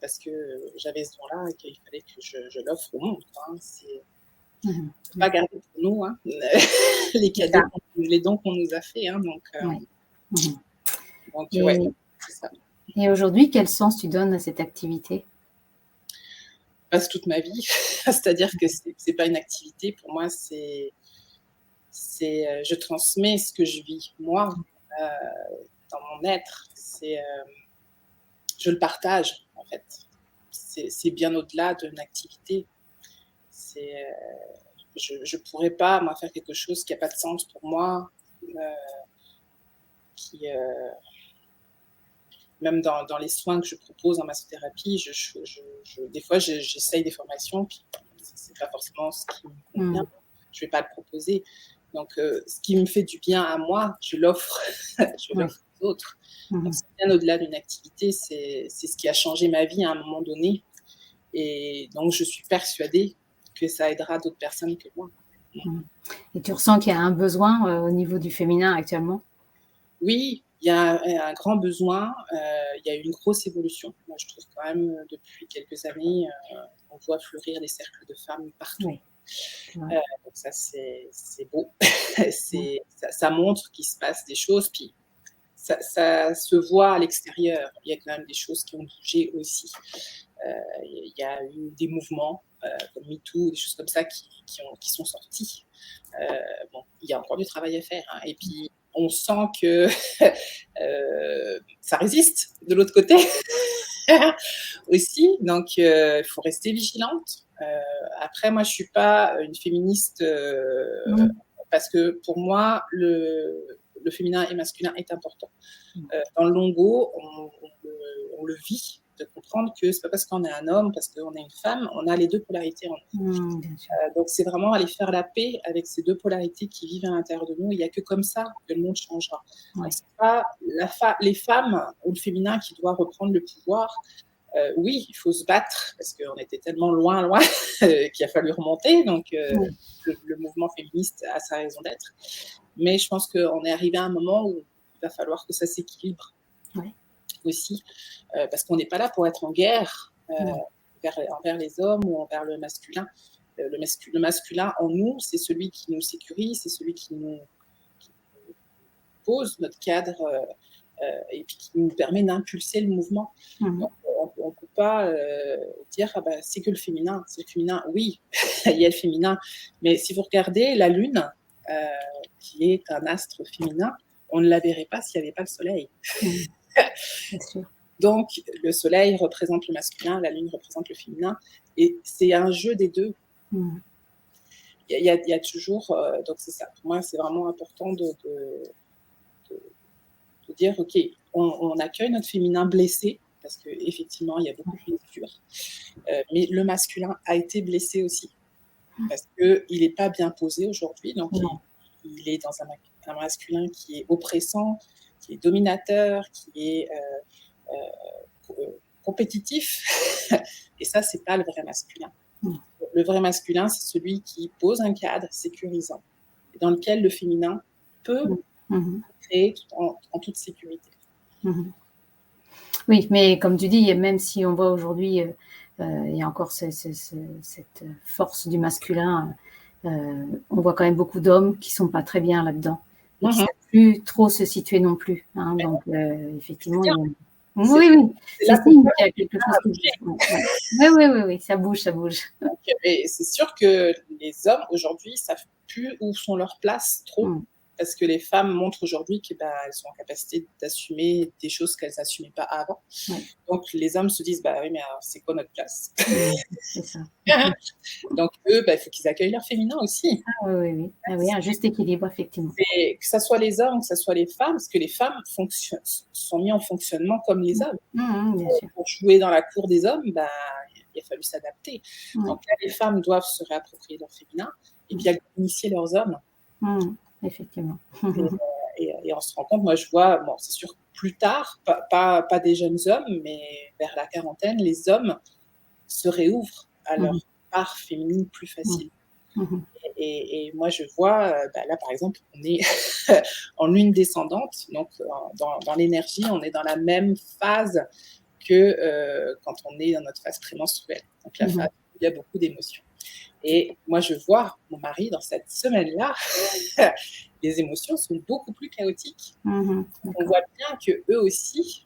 Speaker 2: parce que j'avais ce don-là et qu'il fallait que je l'offre au monde, quoi, hein. C'est pas garder pour nous, hein, les cadeaux, les dons qu'on nous a fait, hein, donc ouais, c'est ça.
Speaker 1: Et aujourd'hui, quel sens tu donnes à cette activité?
Speaker 2: Passe toute ma vie, c'est-à-dire que c'est pas une activité pour moi, c'est je transmets ce que je vis moi, dans mon être, je le partage en fait. C'est bien au-delà d'une activité. Je pourrais pas moi faire quelque chose qui a pas de sens pour moi, qui même dans les soins que je propose en massothérapie, des fois j'essaye des formations, puis c'est pas forcément ce qui me convient. Je vais pas le proposer. Donc ce qui me fait du bien à moi, je l'offre aux autres. Donc c'est bien au-delà d'une activité, c'est ce qui a changé ma vie à un moment donné. Et donc je suis persuadée que ça aidera d'autres personnes que moi.
Speaker 1: Et tu ressens qu'il y a un besoin au niveau du féminin actuellement?
Speaker 2: Oui, il y a un grand besoin, il y a eu une grosse évolution. Moi, je trouve quand même, depuis quelques années, on voit fleurir des cercles de femmes partout.
Speaker 1: Oui.
Speaker 2: Donc ça, c'est beau. Ça montre qu'il se passe des choses, puis ça se voit à l'extérieur. Il y a quand même des choses qui ont bougé aussi. Il y a eu des mouvements comme MeToo, des choses comme ça qui sont sortis. Bon, il y a encore du travail à faire, hein. Et puis, on sent que ça résiste de l'autre côté aussi. Donc, il faut rester vigilante. Après, moi, je ne suis pas une féministe parce que pour moi, le féminin et masculin est important. Dans le Longo, on le vit, de comprendre que c'est pas parce qu'on est un homme, parce qu'on est une femme, on a les deux polarités en nous. Donc c'est vraiment aller faire la paix avec ces deux polarités qui vivent à l'intérieur de nous. Il n'y a que comme ça que le monde changera. Donc, c'est pas les femmes ou le féminin qui doit reprendre le pouvoir. Oui, il faut se battre parce qu'on était tellement loin qu'il a fallu remonter. Donc le mouvement féministe a sa raison d'être. Mais je pense qu'on est arrivé à un moment où il va falloir que ça s'équilibre aussi, parce qu'on n'est pas là pour être en guerre envers les hommes ou envers le masculin. Le masculin en nous, c'est celui qui nous sécurise, c'est celui qui nous pose notre cadre et puis qui nous permet d'impulser le mouvement. Donc, on ne peut pas dire c'est que le féminin. C'est le féminin, oui, il y a le féminin, mais si vous regardez la Lune, qui est un astre féminin, on ne la verrait pas s'il n'y avait pas le Soleil.
Speaker 1: Bien sûr.
Speaker 2: Donc, le Soleil représente le masculin, la Lune représente le féminin, et c'est un jeu des deux. Il y a toujours, donc c'est ça. Pour moi, c'est vraiment important de dire, ok, on accueille notre féminin blessé, parce qu'effectivement, il y a beaucoup de blessures, mais le masculin a été blessé aussi, parce qu'il n'est pas bien posé aujourd'hui, donc il est dans un masculin qui est oppressant, qui est dominateur, qui est compétitif, et ça, c'est pas le vrai masculin. Le vrai masculin, c'est celui qui pose un cadre sécurisant, dans lequel le féminin peut créer en toute sécurité.
Speaker 1: Oui, mais comme tu dis, même si on voit aujourd'hui, il y a encore cette force du masculin, on voit quand même beaucoup d'hommes qui sont pas très bien là-dedans et qui ne savent plus trop se situer non plus. Hein, donc, effectivement,
Speaker 2: C'est
Speaker 1: Oui, oui,
Speaker 2: c'est
Speaker 1: c'est
Speaker 2: là qu'on
Speaker 1: signe
Speaker 2: voit
Speaker 1: qu'il y a
Speaker 2: que
Speaker 1: quelque
Speaker 2: ça
Speaker 1: chose
Speaker 2: a
Speaker 1: qui
Speaker 2: bougé.
Speaker 1: bouge. Ouais, ouais. Oui, oui, oui, oui, ça bouge, ça bouge.
Speaker 2: Donc, et c'est sûr que les hommes aujourd'hui savent plus où sont leurs places trop,
Speaker 1: Mmh.
Speaker 2: parce que les femmes montrent aujourd'hui que bah, elles sont en capacité d'assumer des choses qu'elles n'assumaient pas avant.
Speaker 1: Ouais.
Speaker 2: Donc les hommes se disent bah oui mais alors, c'est quoi notre place?
Speaker 1: Mmh. C'est ça.
Speaker 2: Donc eux, bah, il faut qu'ils accueillent leur féminin aussi.
Speaker 1: Ah oui, oui, oui. Ah oui, un juste équilibre, effectivement.
Speaker 2: C'est que ça soit les hommes, que ça soit les femmes, parce que les femmes sont mis en fonctionnement comme les
Speaker 1: Mmh.
Speaker 2: hommes.
Speaker 1: Mmh mh, bien sûr.
Speaker 2: Pour jouer dans la cour des hommes, bah, il a fallu s'adapter.
Speaker 1: Ouais.
Speaker 2: Donc là, les femmes doivent se réapproprier leur féminin et
Speaker 1: Mmh.
Speaker 2: puis initier leurs hommes.
Speaker 1: Mmh. Effectivement.
Speaker 2: Et, et on se rend compte, moi je vois, bon, c'est sûr, plus tard, pas des jeunes hommes, mais vers la quarantaine, les hommes se réouvrent à
Speaker 1: Mmh mh.
Speaker 2: leur part féminine plus
Speaker 1: Mmh.
Speaker 2: facile.
Speaker 1: Mmh mh.
Speaker 2: Et moi, je vois, bah, là, par exemple, on est en lune descendante, donc dans l'énergie, on est dans la même phase que quand on est dans notre phase prémenstruelle, donc la
Speaker 1: Mmh
Speaker 2: phase
Speaker 1: mh.
Speaker 2: où il y a beaucoup d'émotions. Et moi, je vois mon mari dans cette semaine-là, les émotions sont beaucoup plus chaotiques.
Speaker 1: Mmh mh.
Speaker 2: On
Speaker 1: D'accord.
Speaker 2: voit bien que eux aussi,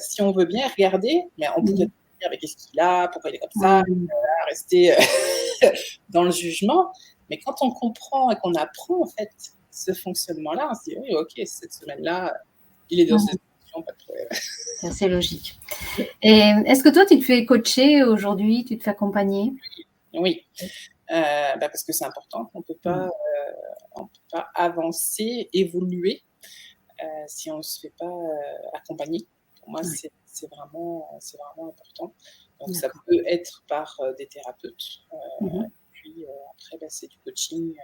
Speaker 2: si on veut bien regarder, mais on
Speaker 1: Mmh
Speaker 2: pourrait
Speaker 1: mh.
Speaker 2: se dire: «Mais qu'est-ce qu'il a? Pourquoi il est comme ça?»
Speaker 1: Mmh.
Speaker 2: À rester dans le jugement. Mais quand on comprend et qu'on apprend en fait ce fonctionnement-là, on se dit: «Oui, OK, cette semaine-là, il est dans ses
Speaker 1: Mmh.
Speaker 2: émotions, pas de problème».
Speaker 1: C'est assez logique. Et est-ce que toi, tu te fais coacher aujourd'hui? Tu te fais accompagner?
Speaker 2: Oui, bah, parce que c'est important.
Speaker 1: Mmh.
Speaker 2: On peut pas avancer, évoluer, si on se fait pas, accompagner. Pour moi,
Speaker 1: Ouais.
Speaker 2: c'est vraiment important. Donc ça
Speaker 1: D'accord.
Speaker 2: peut être par, des thérapeutes,
Speaker 1: Mmh mh.
Speaker 2: puis, après, bah, c'est du coaching,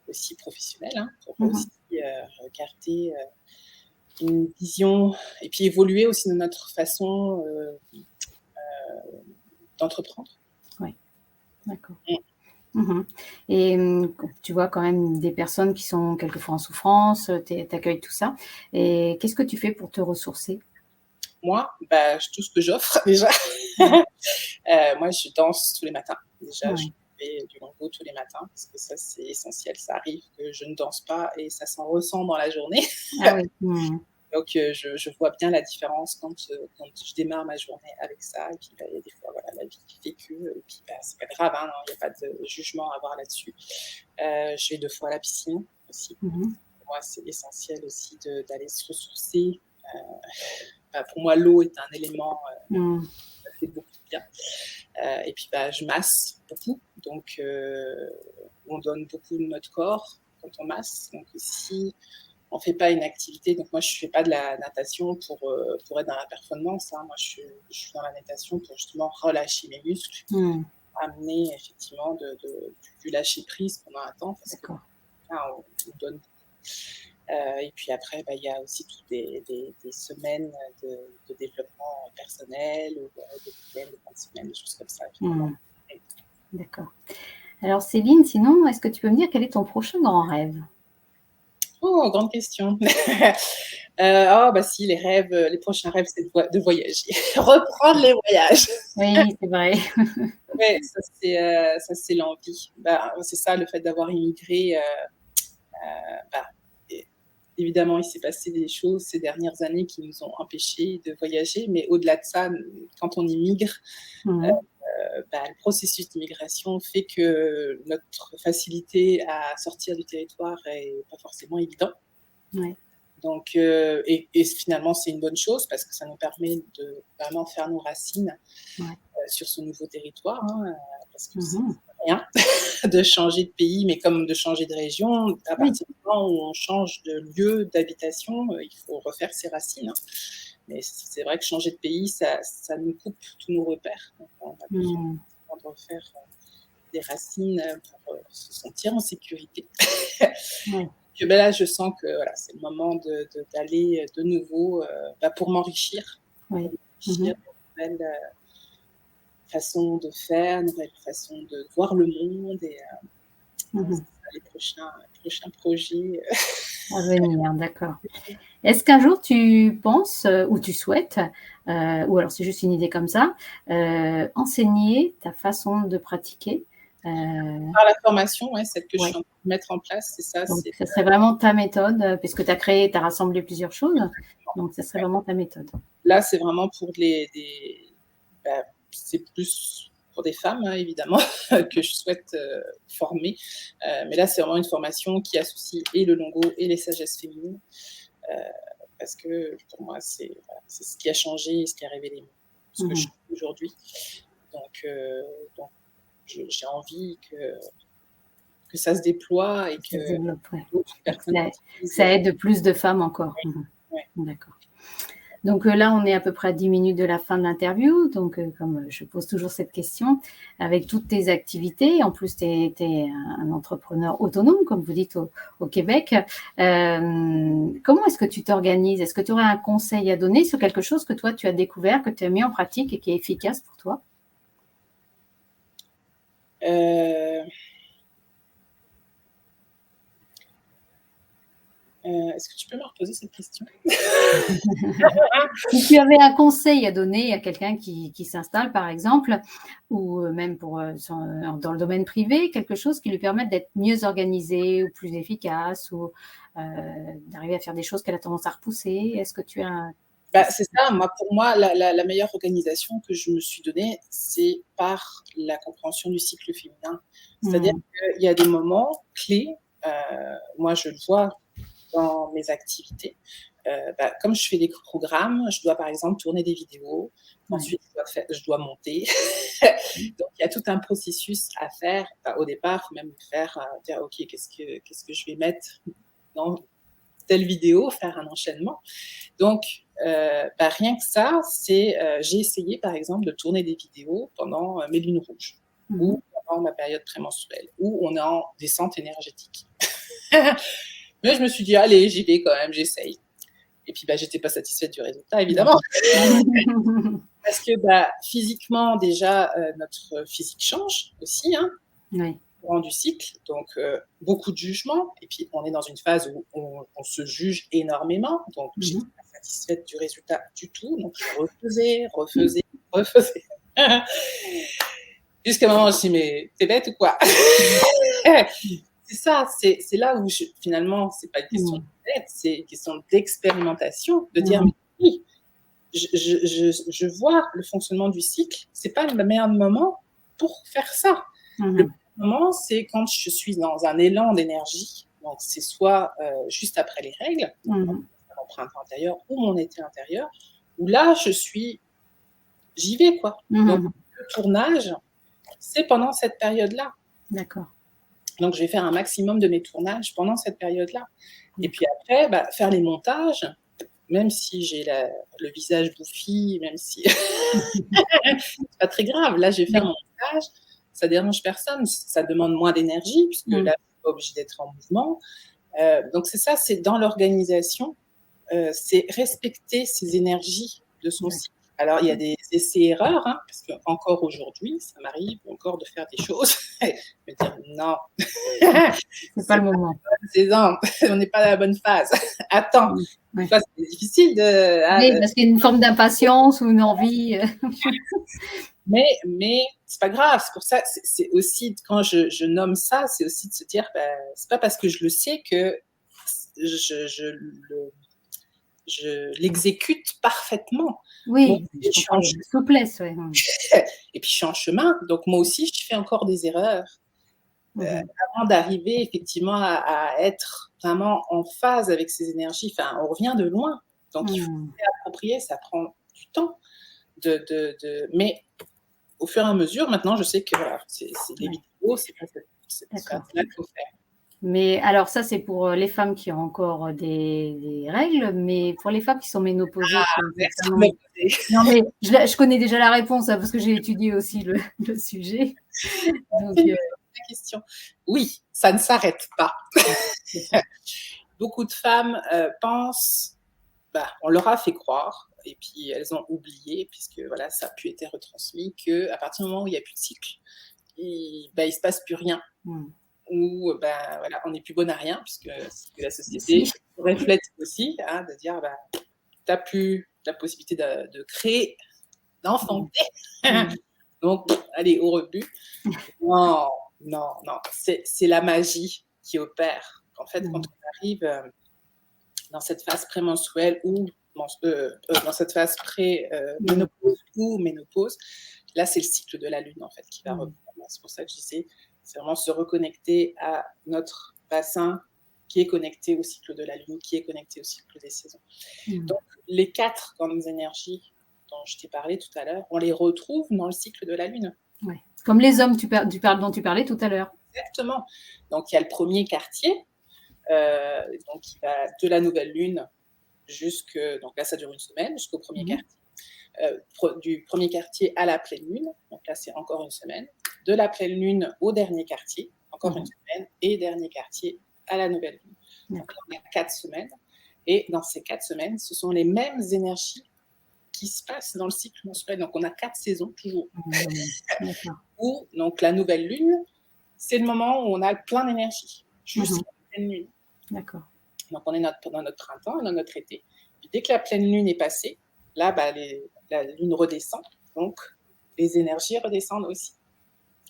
Speaker 2: aussi professionnel, hein, pour
Speaker 1: Mmh
Speaker 2: aussi,
Speaker 1: mh.
Speaker 2: regarder, une vision et puis évoluer aussi dans notre façon, d'entreprendre.
Speaker 1: Ouais, d'accord.
Speaker 2: Mmh.
Speaker 1: Mmh mh. Et tu vois quand même des personnes qui sont quelquefois en souffrance, tu accueilles tout ça et qu'est-ce que tu fais pour te ressourcer?
Speaker 2: Moi, bah, tout ce que j'offre déjà.
Speaker 1: Ouais,
Speaker 2: Moi, je danse tous les matins. Déjà, je
Speaker 1: ouais.
Speaker 2: fais du tango tous les matins parce que ça, c'est essentiel. Ça arrive que je ne danse pas et ça s'en ressent dans la journée.
Speaker 1: Ah oui. Mmh mh.
Speaker 2: Donc, je vois bien la différence quand je démarre ma journée avec ça. Et puis, bah, il y a des fois, voilà, la vie qui fait que, et puis, bah, c'est pas grave, hein, il n'y a pas de jugement à avoir là-dessus. Je vais 2 fois à la piscine aussi.
Speaker 1: Mmh mh.
Speaker 2: Pour moi, c'est essentiel aussi d'aller se ressourcer. Euh, Bah, pour moi, l'eau est un élément,
Speaker 1: Mmh.
Speaker 2: ça fait beaucoup de bien. Et puis, bah, je masse beaucoup, donc on donne beaucoup de notre corps quand on masse. Donc si on fait pas une activité, donc moi je fais pas de la natation pour être dans la performance, hein. Moi je suis dans la natation pour justement relâcher mes muscles,
Speaker 1: Mmh.
Speaker 2: amener effectivement du lâcher prise pendant un temps parce que
Speaker 1: D'accord.
Speaker 2: là on donne. Et puis après, bah, il y a aussi toutes des semaines de développement personnel ou des week-ends, des fins de semaine, des choses comme ça, évidemment.
Speaker 1: Mmh. D'accord. Alors Céline, sinon, est-ce que tu peux me dire quel est ton prochain grand rêve?
Speaker 2: Oh, grande question. Oh, bah si, les rêves, les prochains rêves, c'est de voyager, reprendre les voyages.
Speaker 1: Oui, c'est vrai.
Speaker 2: Ouais, ça c'est l'envie. Bah, c'est ça, le fait d'avoir immigré, bah, é évidemment, il s'est passé des choses ces dernières années qui nous ont empêchés de voyager, mais au-delà de ça, quand on immigre,
Speaker 1: Mmh
Speaker 2: heu
Speaker 1: mh.
Speaker 2: bah, le processus d'immigration fait que notre facilité à sortir du territoire est pas forcément évident.
Speaker 1: Ouais.
Speaker 2: Donc, et finalement, c'est une bonne chose parce que ça nous permet de vraiment faire nos racines
Speaker 1: Ouais.
Speaker 2: sur ce nouveau territoire, hein, parce que
Speaker 1: Mmh
Speaker 2: c'est
Speaker 1: mh.
Speaker 2: rien de changer de pays, mais comme de changer de région. À
Speaker 1: Oui.
Speaker 2: partir du moment où on change de lieu d'habitation, il faut refaire ses racines, hein. Mais c'est vrai que changer de pays, ça nous coupe tous nos repères. Donc, on a besoin
Speaker 1: Mmh.
Speaker 2: de refaire des racines pour se sentir en sécurité.
Speaker 1: Ouais.
Speaker 2: Que ben là, je sens que voilà, c'est le moment d'aller de nouveau bah, pour
Speaker 1: Oui. Mmh
Speaker 2: m'enrichir
Speaker 1: mh.
Speaker 2: de nouvelles façons de faire, nouvelles façons de voir le monde. Et
Speaker 1: Mmh
Speaker 2: donc, c'est
Speaker 1: mh.
Speaker 2: ça les prochains projets.
Speaker 1: À venir, d'accord. Est-ce qu'un jour tu penses, ou tu souhaites, ou alors c'est juste une idée comme ça, enseigner ta façon de pratiquer? Heu,
Speaker 2: Par la formation, ouais, celle que je suis
Speaker 1: ouais,
Speaker 2: en train de mettre en place, c'est ça,
Speaker 1: donc
Speaker 2: c'est
Speaker 1: ça serait vraiment ta méthode, puisque tu as rassemblé plusieurs choses, donc ça serait vraiment ta méthode.
Speaker 2: là, c'est vraiment pour c'est plus pour des femmes, hein, évidemment, que je souhaite former. Mais là, c'est vraiment une formation qui associe et le Longo et les sagesses féminines. Parce que pour moi, c'est ce qui a changé et ce qui a révélé ce que je suis aujourd'hui. Donc j'ai envie que ça se déploie et que
Speaker 1: d'autres personnes ça aide plus de femmes encore.
Speaker 2: Ouais.
Speaker 1: D'accord. Donc là, on est à peu près à 10 minutes de la fin de l'interview. Donc, comme je pose toujours cette question, avec toutes tes activités, en plus, tu es un entrepreneur autonome, comme vous dites au Québec. Comment est-ce que tu t'organises? Est-ce que tu aurais un conseil à donner sur quelque chose que toi, tu as découvert, que tu as mis en pratique et qui est efficace pour toi?
Speaker 2: Est-ce que tu peux me reposer cette question?
Speaker 1: Si tu avais un conseil à donner à quelqu'un qui s'installe, par exemple, ou même pour dans le domaine privé, quelque chose qui lui permette d'être mieux organisé ou plus efficace, ou d'arriver à faire des choses qu'elle a tendance à repousser, est-ce que tu as
Speaker 2: C'est ça, pour moi, la meilleure organisation que je me suis donnée, c'est par la compréhension du cycle féminin. C'est-à-dire qu'il y a des moments clés, moi je le vois dans mes activités. Comme je fais des programmes, je dois par exemple tourner des vidéos, ensuite je dois monter. Donc il y a tout un processus à faire. Au départ, il faut même dire ok, qu'est-ce que je vais mettre dans telle vidéo, faire un enchaînement. Donc rien que ça, j'ai essayé par exemple de tourner des vidéos pendant mes lunes rouges ou pendant ma période prémenstruelle où on est en descente énergétique. Mais je me suis dit, allez, j'y vais quand même, j'essaye. Et puis, j'étais pas satisfaite du résultat, évidemment. Parce que physiquement, déjà, notre physique change aussi, hein, au courant du cycle. Donc, beaucoup de jugement. Et puis, on est dans une phase où on se juge énormément. Donc, je n'étais pas satisfaite du résultat du tout. Donc, je refaisais. Jusqu'à un moment, je me suis dit, mais t'es bête ou quoi? C'est ça, c'est là où finalement, c'est pas une question de tête, c'est une question d'expérimentation, de dire, mais oui, je vois le fonctionnement du cycle, c'est pas le meilleur moment pour faire ça. Le meilleur moment, c'est quand je suis dans un élan d'énergie, donc c'est soit juste après les règles, mon printemps intérieur ou mon été intérieur, où là, j'y vais, quoi. Donc, le tournage, c'est pendant cette période-là.
Speaker 1: D'accord.
Speaker 2: Donc, je vais faire un maximum de mes tournages pendant cette période-là. Et puis après, faire les montages, même si j'ai le visage bouffi, même si c'est pas très grave. Là, je vais faire mon montage, ça dérange personne, ça demande moins d'énergie puisque là, je suis pas obligée d'être en mouvement. Donc c'est ça, c'est dans l'organisation, c'est respecter ses énergies de son cycle. Alors, il y a des essais-erreurs, hein, parce qu'encore aujourd'hui, ça m'arrive encore de faire des choses et me dire non,
Speaker 1: c'est pas le moment.
Speaker 2: On n'est pas à la bonne phase. Attends, des fois, c'est difficile
Speaker 1: parce qu'il y a une forme d'impatience ou une envie.
Speaker 2: Mais c'est pas grave. C'est pour ça, c'est aussi, quand je nomme ça, c'est aussi de se dire, c'est pas parce que je le sais que je l'exécute parfaitement.
Speaker 1: Oui, je suis en souplesse.
Speaker 2: Et puis je suis en chemin, donc moi aussi je fais encore des erreurs avant d'arriver effectivement à être vraiment en phase avec ces énergies. Enfin, on revient de loin, donc il faut se réapproprier, ça prend du temps. Mais au fur et à mesure, maintenant je sais que voilà, c'est les vidéos, c'est pas cette phase-là qu'il faut faire.
Speaker 1: Mais alors ça, c'est pour les femmes qui ont encore des règles, mais pour les femmes qui sont ménopausées. Non, mais je connais déjà la réponse hein, parce que j'ai étudié aussi le sujet. Donc,
Speaker 2: la question. Oui, ça ne s'arrête pas. Beaucoup de femmes pensent, on leur a fait croire, et puis elles ont oublié, puisque voilà, ça a pu être retransmis, qu'à partir du moment où il n'y a plus de cycle, il ne se passe plus rien. Ou voilà, on n'est plus bonne à rien, puisque la société reflète aussi, hein, de dire tu n'as plus la possibilité de créer, d'enfanter. Donc, allez, au rebut. Non, c'est la magie qui opère. En fait, quand on arrive dans cette phase prémenstruelle où dans cette phase pré-ménopause ou ménopause, là, c'est le cycle de la Lune, en fait, qui va reprendre. C'est pour ça que je disais, c'est vraiment se reconnecter à notre bassin qui est connecté au cycle de la Lune, qui est connecté au cycle des saisons. Donc, les 4 grandes énergies dont je t'ai parlé tout à l'heure, on les retrouve dans le cycle de la Lune.
Speaker 1: Ouais. Comme les hommes dont tu parlais tout à l'heure.
Speaker 2: Exactement. Donc, il y a le premier quartier, donc qui va de la nouvelle Lune donc là, ça dure une semaine, jusqu'au premier quartier. Du premier quartier à la pleine lune, donc là c'est encore une semaine, de la pleine lune au dernier quartier, encore une semaine, et dernier quartier à la nouvelle lune. Donc là on a 4 semaines, et dans ces 4 semaines, ce sont les mêmes énergies qui se passent dans le cycle mensuel, donc on a 4 saisons toujours. Où donc la nouvelle lune, c'est le moment où on a plein d'énergie, jusqu'à la pleine lune.
Speaker 1: D'accord.
Speaker 2: Donc on est dans notre printemps, dans notre été, puis dès que la pleine lune est passée, là, la lune redescend, donc les énergies redescendent aussi.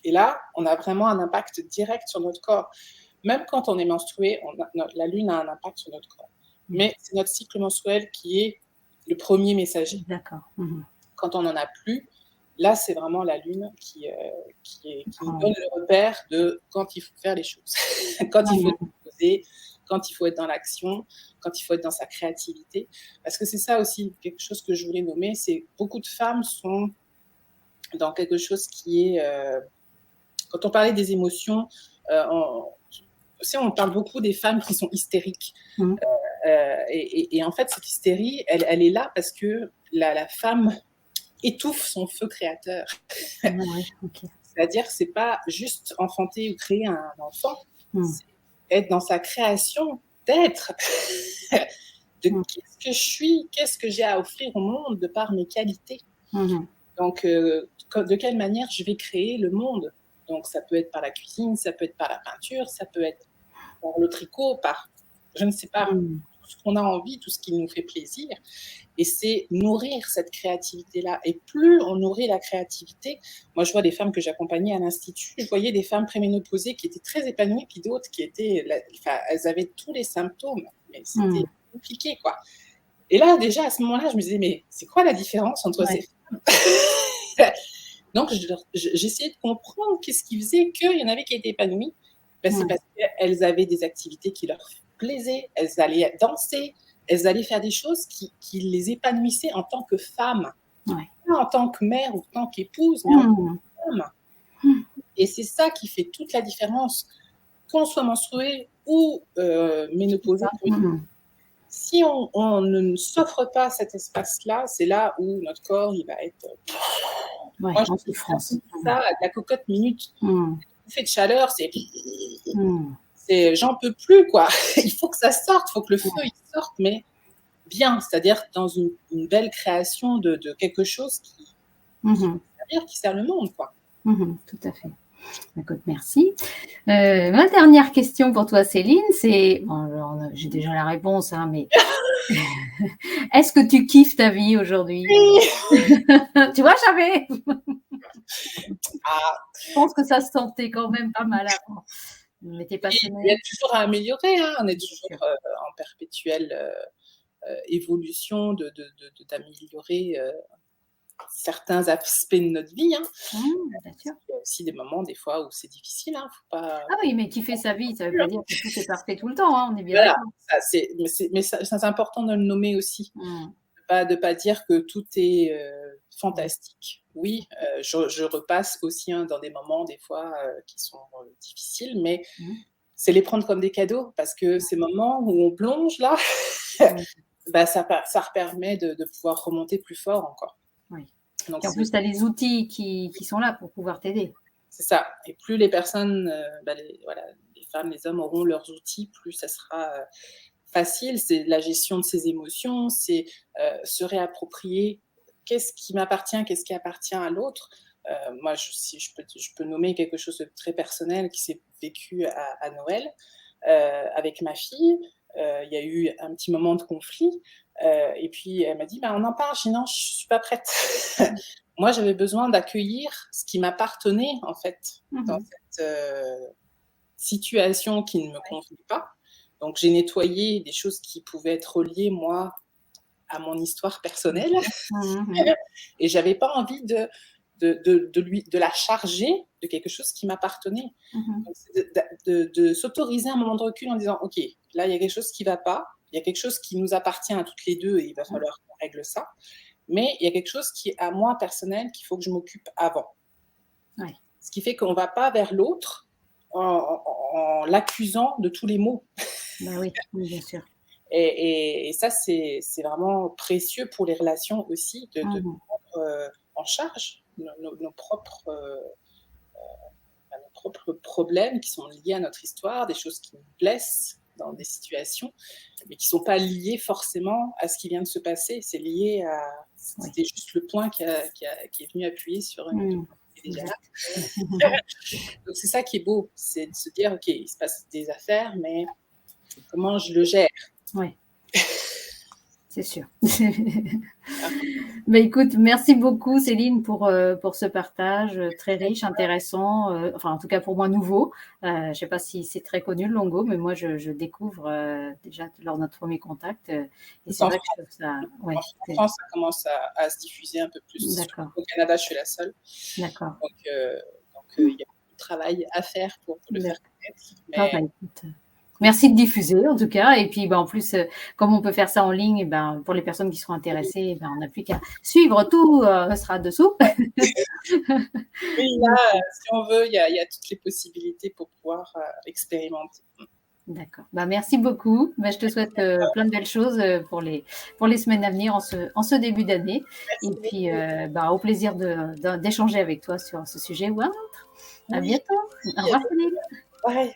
Speaker 2: Et là, on a vraiment un impact direct sur notre corps. Même quand on est menstrué, la lune a un impact sur notre corps. Mais c'est notre cycle menstruel qui est le premier messager.
Speaker 1: D'accord.
Speaker 2: Quand on n'en a plus, là, c'est vraiment la lune qui nous donne le repère de quand il faut faire les choses, quand il faut se poser, quand il faut être dans l'action, quand il faut être dans sa créativité. Parce que c'est ça aussi, quelque chose que je voulais nommer, c'est beaucoup de femmes sont dans quelque chose qui est... quand on parlait des émotions, on parle beaucoup des femmes qui sont hystériques. Et en fait, cette hystérie, elle est là parce que la femme étouffe son feu créateur. C'est-à-dire que c'est pas juste enfanter ou créer un enfant, c'est être dans sa création d'être, de qu'est-ce que je suis, qu'est-ce que j'ai à offrir au monde de par mes qualités. Donc, de quelle manière je vais créer le monde. Donc, ça peut être par la cuisine, ça peut être par la peinture, ça peut être par le tricot, par, je ne sais pas, tout ce qu'on a envie, tout ce qui nous fait plaisir. Et c'est nourrir cette créativité-là. Et plus on nourrit la créativité, moi je vois des femmes que j'accompagnais à l'Institut, je voyais des femmes préménopausées qui étaient très épanouies, puis d'autres qui étaient, elles avaient tous les symptômes, mais c'était compliqué, quoi. Et là, déjà, à ce moment-là, je me disais, mais c'est quoi la différence entre ces femmes? Donc, j'essayais de comprendre qu'est-ce qui faisait qu'il y en avait qui étaient épanouies. Ben, c'est parce qu'elles avaient des activités qui leur plaisaient, elles allaient danser, elles allaient faire des choses qui les épanouissaient en tant que femmes. Pas en tant que mère ou en tant qu'épouse, mais en tant que femme. Et c'est ça qui fait toute la différence. Qu'on soit menstruée ou ménopausée, si on ne s'offre pas cet espace-là, c'est là où notre corps il va être...
Speaker 1: moi, en souffrance.
Speaker 2: Ça, la cocotte minute. Fait de chaleur, c'est j'en peux plus, quoi. Il faut que ça sorte, il faut que le feu il sorte, mais bien, c'est-à-dire dans une belle création de quelque chose qui sert le monde, quoi.
Speaker 1: Tout à fait. Écoute, merci. Ma dernière question pour toi, Céline, c'est, bon, j'ai déjà la réponse, hein, mais est-ce que tu kiffes ta vie aujourd'hui? Tu vois, j'avais. Je pense que ça se sentait quand même pas mal avant. Mais t'es passionnée.
Speaker 2: Il y a toujours à améliorer, hein. On est toujours en perpétuelle évolution d'améliorer certains aspects de notre vie. Hein.
Speaker 1: Bien sûr.
Speaker 2: Il y a aussi des moments, des fois, où c'est difficile. Hein. Faut pas...
Speaker 1: Ah oui, mais kiffer sa vie, ça ne veut pas dire que tout est parfait tout le temps. Hein. On est bien d'accord.
Speaker 2: Mais c'est important de le nommer aussi. De pas dire que tout est fantastique. Oui, je repasse aussi dans des moments, des fois, qui sont difficiles, mais c'est les prendre comme des cadeaux, parce que ces moments où on plonge, là, bah, ça permet de pouvoir remonter plus fort encore.
Speaker 1: Oui. Donc, et en plus, tu as les outils qui sont là pour pouvoir t'aider.
Speaker 2: C'est ça. Et plus les personnes, les femmes, les hommes auront leurs outils, plus ça sera facile. C'est la gestion de ses émotions, c'est se réapproprier qu'est-ce qui m'appartient, qu'est-ce qui appartient à l'autre. Moi, si je peux nommer quelque chose de très personnel qui s'est vécu à Noël avec ma fille. Il y a eu un petit moment de conflit. Et puis, elle m'a dit, on en parle. Je dis, non, je ne suis pas prête. Moi, j'avais besoin d'accueillir ce qui m'appartenait, en fait, dans cette situation qui ne me convenait pas. Donc, j'ai nettoyé des choses qui pouvaient être reliées, moi, à mon histoire personnelle
Speaker 1: Mmh.
Speaker 2: et j'avais pas envie de la charger de quelque chose qui m'appartenait.
Speaker 1: Mmh.
Speaker 2: Donc c'est de s'autoriser un moment de recul en disant: «OK, là, il y a quelque chose qui va pas, il y a quelque chose qui nous appartient à toutes les 2 et il va falloir qu'on règle ça, mais il y a quelque chose qui est à moi personnel qu'il faut que je m'occupe avant».
Speaker 1: Ouais.
Speaker 2: Ce qui fait qu'on va pas vers l'autre en l'accusant de tous les maux.
Speaker 1: Bah oui, oui, bien sûr.
Speaker 2: Et ça, c'est vraiment précieux pour les relations aussi de
Speaker 1: Mmh.
Speaker 2: prendre, en charge nos propres, nos propres problèmes qui sont liés à notre histoire, des choses qui nous blessent dans des situations, mais qui sont pas liées forcément à ce qui vient de se passer. C'est lié à
Speaker 1: Oui.
Speaker 2: c'était juste le point qui est venu appuyer sur une
Speaker 1: Mmh.
Speaker 2: qui est déjà là.
Speaker 1: Exact.
Speaker 2: Donc c'est ça qui est beau, c'est de se dire: «OK, il se passe des affaires, mais comment je le gère?»
Speaker 1: Ouais, c'est sûr.
Speaker 2: Hein.
Speaker 1: Bah, écoute, merci beaucoup Céline pour ce partage, très riche, intéressant, enfin en tout cas pour moi nouveau. Je sais pas si c'est très connu le Longo, mais moi je découvre, déjà lors de notre premier contact, et c'est
Speaker 2: En
Speaker 1: vrai que
Speaker 2: France,
Speaker 1: je trouve ça
Speaker 2: en
Speaker 1: ouais, c'est
Speaker 2: France, ça commence à se diffuser un peu plus.
Speaker 1: d'accord,
Speaker 2: Au Canada, je suis la seule.
Speaker 1: d'accord.
Speaker 2: Donc, il y a beaucoup de travail à faire pour le faire
Speaker 1: D'ac
Speaker 2: connaître.
Speaker 1: ah
Speaker 2: Mais
Speaker 1: bah, écoute, merci de diffuser en tout cas et puis, bah, en plus, comme on peut faire ça en ligne et ben, pour les personnes qui seront
Speaker 2: oui,
Speaker 1: intéressées, ben, on n'a plus qu'à suivre, tout, sera dessous.
Speaker 2: oui,
Speaker 1: Donc
Speaker 2: là, si on veut, il y a toutes les possibilités pour pouvoir, expérimenter.
Speaker 1: d'accord. Bah, merci beaucoup. Bah, je te souhaite, plein de belles choses, pour les semaines à venir en ce début d'année et
Speaker 2: Merci
Speaker 1: puis,
Speaker 2: beaucoup.
Speaker 1: bah, au plaisir d'échanger avec toi sur ce sujet ou un autre. À
Speaker 2: Oui,
Speaker 1: bientôt. Au
Speaker 2: à
Speaker 1: revoir
Speaker 2: bientôt.
Speaker 1: Céline.
Speaker 2: Pareil.